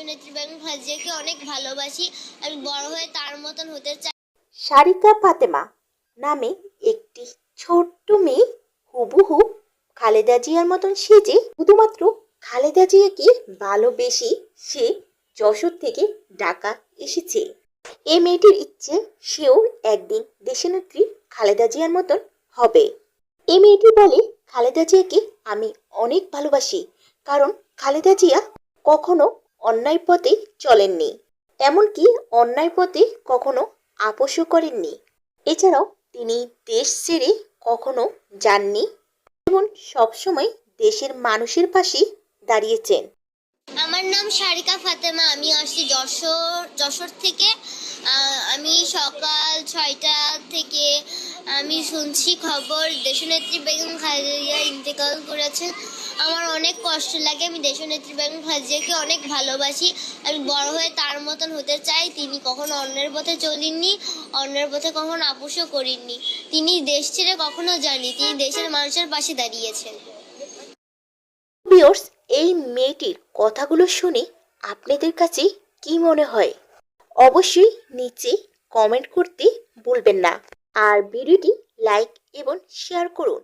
দেশনেত্রী বেগম খালেদা জিয়াকে অনেক ভালোবাসি। আমি বড় হয়ে তার মতন হতে চাই। সারিকা ফাতেমা নামে একটি ছোট্ট মেয়ে হুবহু খালেদা জিয়ার মতন সেজে শুধুমাত্র খালেদা জিয়াকে ভালোবেসে সে যশোর থেকে ঢাকা এসেছে। এই মেয়েটির ইচ্ছে সেও একদিন দেশনেত্রী খালেদা জিয়ার মতন হবে। এই মেয়েটি বলে, খালেদা জিয়াকে আমি অনেক ভালোবাসি, কারণ খালেদা জিয়া কখনো অন্যায় পথে চলেননি, এমনকি অন্যায় পথে কখনো আপোষও করেননি। এছাড়াও তিনি দেশ ছেড়ে কখনো যাননি এবং সবসময় দেশের মানুষের পাশে দাঁড়িয়েছেন। আমার নাম সারিকা ফাতেমা। আমি আসছি যশোর থেকে। আমি সকাল 6টা থেকে আমি শুনছি খবর দেশনেত্রী বেগম খালেদা জিয়া ইন্তেকাল করেছেন। আমার অনেক কষ্ট লাগে। আমি দেশনেত্রী বেগম খালেদা জিয়াকে অনেক ভালোবাসি। আমি বড় হয়ে তার মতন হতে চাই। তিনি কখনো অন্যের পথে চলেননি, অন্যের পথে কখনো আপোষও করেননি। তিনি দেশ ছেড়ে কখনো যাননি, তিনি দেশের মানুষের পাশে দাঁড়িয়েছেন। ভিউয়ার্স, এই মেয়েটির কথাগুলো শুনে আপনাদের কাছে কি মনে হয় অবশ্যই নিচে কমেন্ট করতে ভুলবেন না, আর ভিডিওটি লাইক এবং শেয়ার করুন।